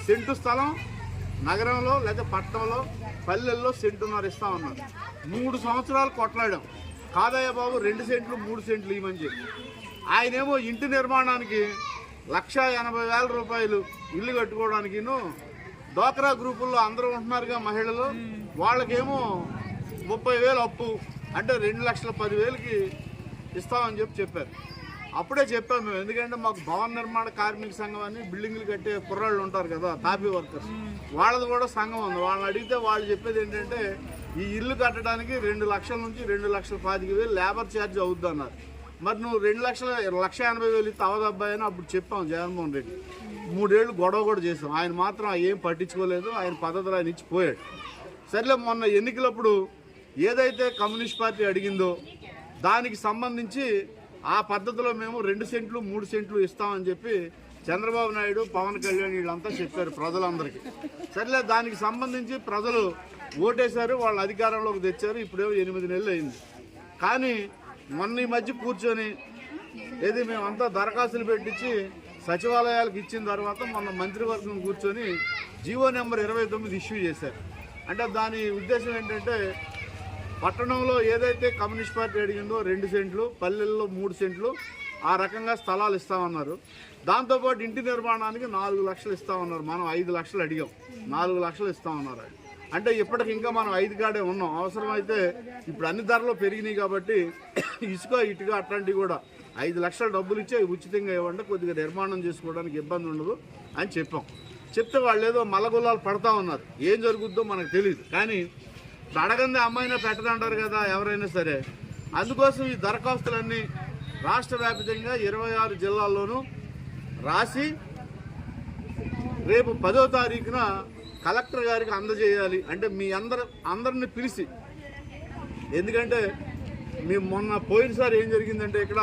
Scent స్థలం నగరంలో లేదా పట్టణంలో పల్లెల్లో సెంటున్నర ఇస్తా ఉన్నారు. 3 సంవత్సరాలు కొట్లాడాం. కాదయ్య బాబు 2 సెంట్లు 3 సెంట్లు ఇవ్వమని చెప్పి. ఆయనేమో ఇంటి నిర్మాణానికి 1,80,000 రూపాయలు ఇల్లు కట్టుకోవడానికి డ్వాక్రా గ్రూపుల్లో అందరూ ఉంటున్నారుగా మహిళలు, వాళ్ళకేమో 30,000 అప్పు అంటే 2,10,000కి ఇస్తామని చెప్పారు. అప్పుడే చెప్పాము మేము, ఎందుకంటే మాకు భవన నిర్మాణ కార్మిక సంఘం అని బిల్డింగ్లు కట్టే కుర్రాళ్ళు ఉంటారు కదా, తాపీ వర్కర్స్, వాళ్ళది కూడా సంఘం ఉంది. వాళ్ళని అడిగితే వాళ్ళు చెప్పేది ఏంటంటే ఈ ఇల్లు కట్టడానికి 2 లక్షల నుంచి 2,25,000 లేబర్ ఛార్జ్ అవుద్ది అన్నారు. మరి నువ్వు 1,80,000 ఇస్తే అవదబ్బాయి అని అప్పుడు చెప్పాం జగన్మోహన్ రెడ్డి. 3 ఏళ్ళు గొడవ కూడా చేసాం. ఆయన మాత్రం ఏం పట్టించుకోలేదు. ఆయన పద్ధతులు ఆయన ఇచ్చిపోయాడు. సరేలే, మొన్న ఎన్నికలప్పుడు ఏదైతే కమ్యూనిస్ట్ పార్టీ అడిగిందో దానికి సంబంధించి ఆ పద్ధతిలో మేము 2 సెంట్లు 3 సెంట్లు ఇస్తామని చెప్పి చంద్రబాబు నాయుడు, పవన్ కళ్యాణ్ వీళ్ళంతా చెప్పారు ప్రజలందరికీ. సరేలే, దానికి సంబంధించి ప్రజలు ఓటేశారు, వాళ్ళు అధికారంలోకి తెచ్చారు. ఇప్పుడేమో 8 నెలలు అయింది. కానీ మొన్న ఈ మధ్య కూర్చొని ఏది మేమంతా దరఖాస్తులు పెట్టించి సచివాలయాలకు ఇచ్చిన తర్వాత మొన్న మంత్రివర్గం కూర్చొని జీవో నెంబర్ 29 ఇష్యూ చేశారు. అంటే దాని ఉద్దేశం ఏంటంటే పట్టణంలో ఏదైతే కమ్యూనిస్ట్ పార్టీ అడిగిందో 2 సెంట్లు, పల్లెల్లో 3 సెంట్లు ఆ రకంగా స్థలాలు ఇస్తామన్నారు. దాంతోపాటు ఇంటి నిర్మాణానికి 4 లక్షలు ఇస్తామన్నారు. మనం 5 లక్షలు అడిగాం, 4 లక్షలు ఇస్తామన్నారు. అంటే ఇప్పటికి ఇంకా మనం 5 కాడే ఉన్నాం. అవసరమైతే ఇప్పుడు అన్ని ధరలు పెరిగినాయి కాబట్టి ఇసుక ఇటుక అట్లాంటివి కూడా 5 లక్షల డబ్బులు ఇచ్చి ఉచితంగా ఇవ్వండి, కొద్దిగా నిర్మాణం చేసుకోవడానికి ఇబ్బంది ఉండదు అని చెప్పాం. చెప్తే వాళ్ళు ఏదో మల్లగొల్లాలు పడతా ఉన్నారు. ఏం జరుగుద్దో మనకు తెలియదు. కానీ అడగందే అమ్మాయినా పెట్టదంటారు కదా ఎవరైనా సరే. అందుకోసం ఈ దరఖాస్తులన్నీ రాష్ట్ర వ్యాప్తంగా 26 జిల్లాల్లోనూ రాసి రేపు 10వ తారీఖున కలెక్టర్ గారికి అందజేయాలి. అంటే మీ అందరిని పిలిచి, ఎందుకంటే మేము మొన్న పోయినసారి ఏం జరిగిందంటే ఇక్కడ